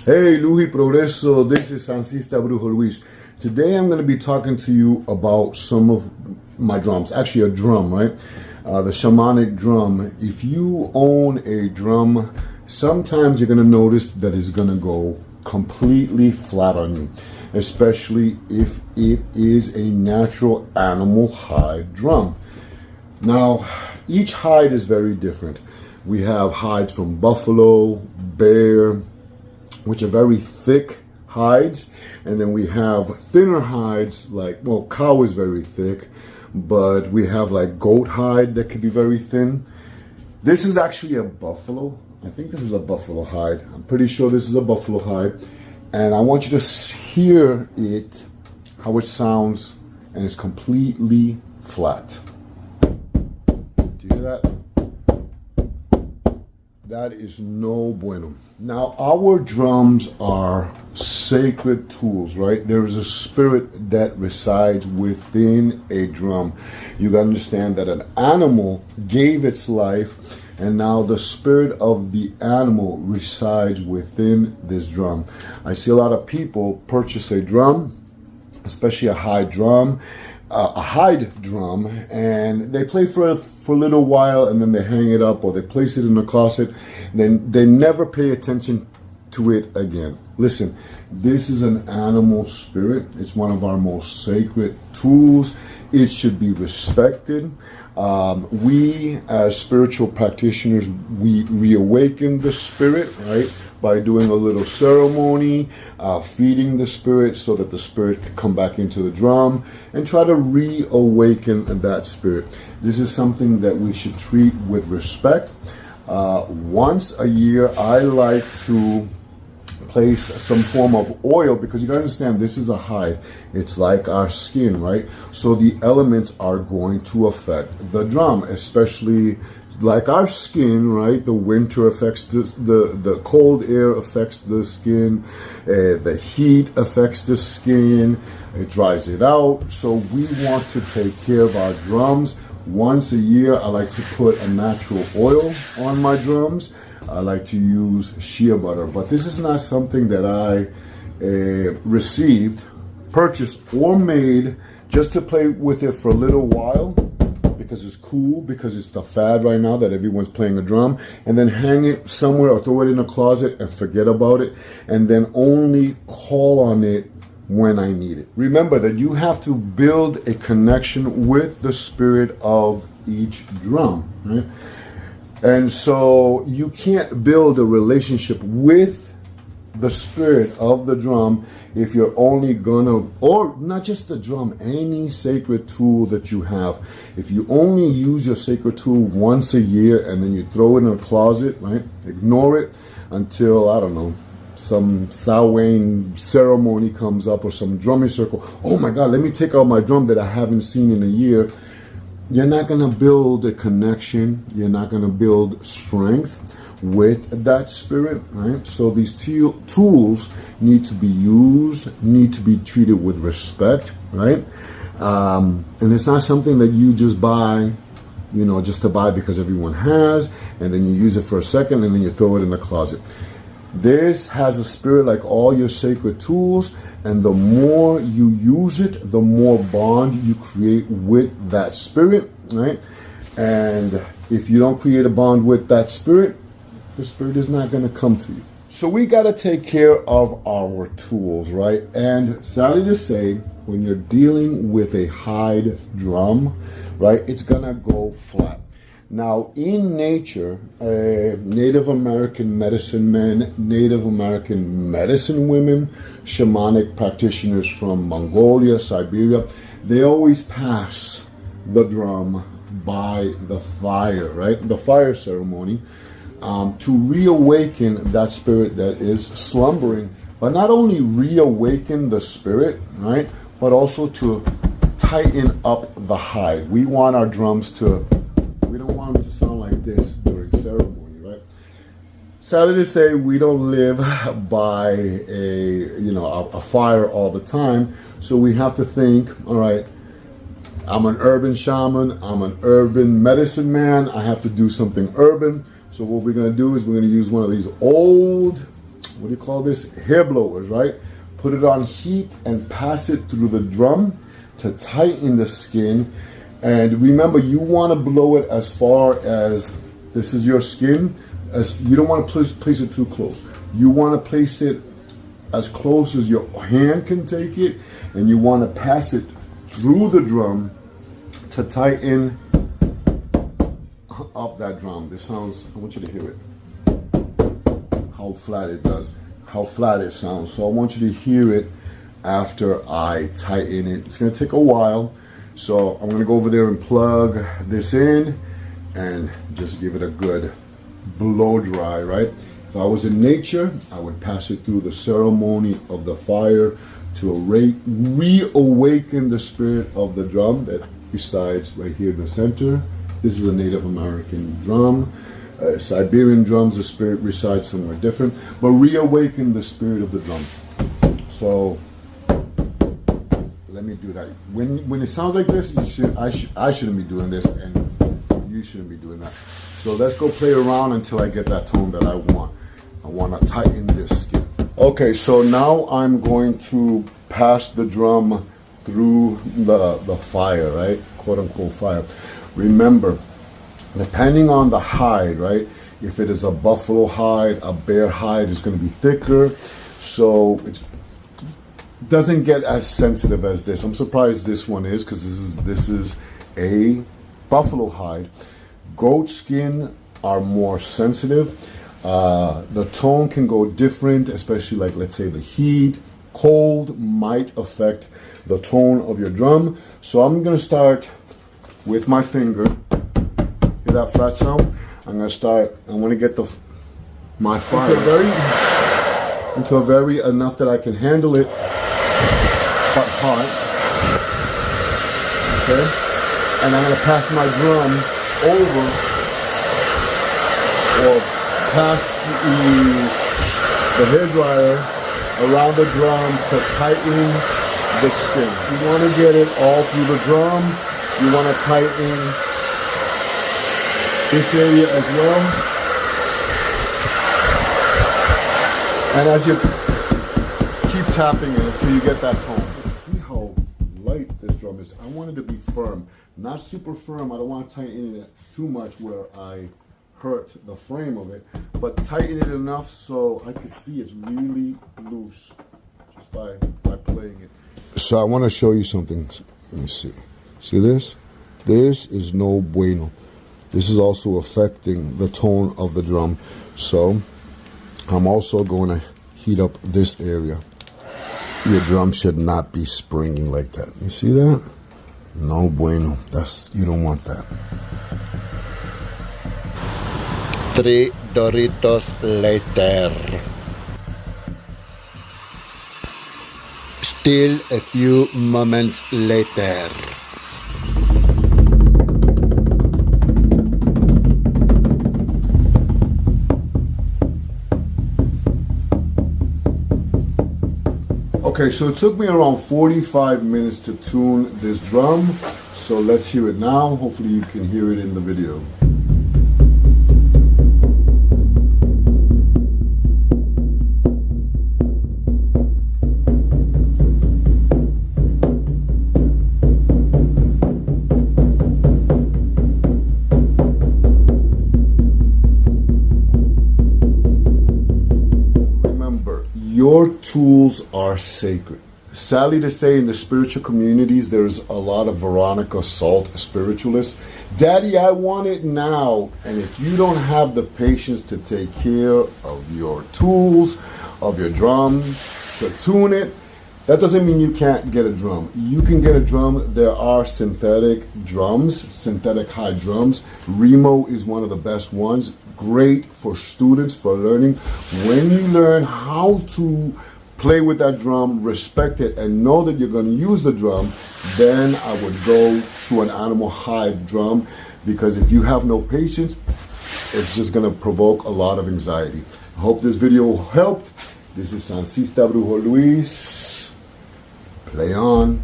Hey, Luis Progreso, this is Sancista Brujo Luis. Today I'm going to be talking to you about some of my drums. Actually, a drum, right? The shamanic drum. If you own a drum, sometimes you're going to notice that it's going to go completely flat on you, especially if it is a natural animal hide drum. Now, each hide is very different. We have hides from buffalo, bear, which are very thick hides, and then we have thinner hides like, well, cow is very thick, but we have like goat hide that can be very thin. This is actually a buffalo. I think this is a buffalo hide. I'm pretty sure this is a buffalo hide, and I want you to hear it, how it sounds, and it's completely flat. Do you hear that? That is no bueno. Now, our drums are sacred tools, right? There is a spirit that resides within a drum. You gotta understand that an animal gave its life, and now the spirit of the animal resides within this drum. I see a lot of people purchase a drum, especially a hide drum, and they play for a little while, and then they hang it up or they place it in the closet. Then they never pay attention to it again. Listen, this is an animal spirit. It's one of our most sacred tools. It should be respected. We as spiritual practitioners, we reawaken the spirit, right? By doing a little ceremony, feeding the spirit so that the spirit can come back into the drum and try to reawaken that spirit. This is something that we should treat with respect. Once a year, I like to place some form of oil, because you gotta understand, this is a hide. It's like our skin, right? So the elements are going to affect the drum, especially like our skin, right? The winter affects this, the cold air affects the skin, the heat affects the skin, it dries it out. So we want to take care of our drums. Once a year, I like to put a natural oil on my drums. I like to use shea butter, but this is not something that I purchased, or made just to play with it for a little while, because it's cool, because it's the fad right now that everyone's playing a drum, and then hang it somewhere or throw it in a closet and forget about it, and then only call on it when I need it. Remember that you have to build a connection with the spirit of each drum, right? And so you can't build a relationship with the spirit of the drum if you're only gonna, or not just the drum, any sacred tool that you have. If you only use your sacred tool once a year and then you throw it in a closet, right? Ignore it until, I don't know, some Samhain ceremony comes up or some drumming circle. Oh my God, let me take out my drum that I haven't seen in a year. You're not going to build a connection. You're not going to build strength with that spirit, right? So these tools need to be used, need to be treated with respect, right? And it's not something that you just buy, you know, just to buy because everyone has, and then you use it for a second and then you throw it in the closet. This has a spirit like all your sacred tools, and the more you use it, the more bond you create with that spirit, right? And if you don't create a bond with that spirit, the spirit is not going to come to you. So we got to take care of our tools, right? And sadly to say, when you're dealing with a hide drum, right, it's going to go flat. Now, in nature, Native American medicine men, Native American medicine women, shamanic practitioners from Mongolia, Siberia, they always pass the drum by the fire, right? The fire ceremony, to reawaken that spirit that is slumbering. But not only reawaken the spirit, right? But also to tighten up the hide. We want our drums to, we don't want them to sound like this during ceremony, right? Sadly to say, we don't live by a fire all the time. So we have to think, all right, I'm an urban shaman, I'm an urban medicine man, I have to do something urban. So what we're gonna do is we're gonna use one of these old what do you call this? Hair blowers, right? Put it on heat and pass it through the drum to tighten the skin. And remember, you want to blow it as far as this is your skin. As you don't want to place it too close. You want to place it as close as your hand can take it, and you want to pass it through the drum to tighten up that drum. This sounds, I want you to hear it. How flat it does, how flat it sounds. So I want you to hear it after I tighten it. It's going to take a while. So I'm going to go over there and plug this in and just give it a good blow dry, right? If I was in nature, I would pass it through the ceremony of the fire to reawaken the spirit of the drum that resides right here in the center. This is a Native American drum. Siberian drums, the spirit resides somewhere different, but reawaken the spirit of the drum. So let me do that. When it sounds like this, I shouldn't be doing this, and you shouldn't be doing that. So let's go play around until I get that tone that I want. I want to tighten this skin. Okay, so now I'm going to pass the drum through the fire, right? Quote unquote fire. Remember, depending on the hide, right? If it is a buffalo hide, a bear hide is going to be thicker. So it doesn't get as sensitive as this. I'm surprised this one is, because this is a buffalo hide. Goat skin are more sensitive. The tone can go different, especially like, let's say, the heat, cold might affect the tone of your drum. So I'm going to start with my finger. Hear that flat sound? I'm going to start, I want to get my fire into a very enough that I can handle it, but hot. Okay? And I'm going to pass my drum over, or pass the hairdryer around the drum to tighten the skin. You want to get it all through the drum. You want to tighten this area as well. And as you keep tapping it until you get that tone. See how light this drum is. I want it to be firm. Not super firm. I don't want to tighten it too much where I hurt the frame of it, but tighten it enough so I can see it's really loose just by playing it. So I want to show you something. Let me see. See this? This is no bueno. This is also affecting the tone of the drum. So I'm also going to heat up this area. Your drum should not be springing like that. You see that? No bueno. You don't want that. 3 Doritos later. Still a few moments later. Okay, so it took me around 45 minutes to tune this drum. So let's hear it now. Hopefully you can hear it in the video. Your tools are sacred. Sadly to say, in the spiritual communities, there's a lot of Veronica Salt spiritualists. Daddy, I want it now. And if you don't have the patience to take care of your tools, of your drum, to tune it, that doesn't mean you can't get a drum. You can get a drum. There are synthetic drums, synthetic high drums. Remo is one of the best ones. Great for students, for learning. When you learn how to play with that drum, respect it, and know that you're going to use the drum, then I would go to an animal hide drum, because if you have no patience, it's just going to provoke a lot of anxiety. I hope this video helped. This is Sancista Brujo Luis. Play on.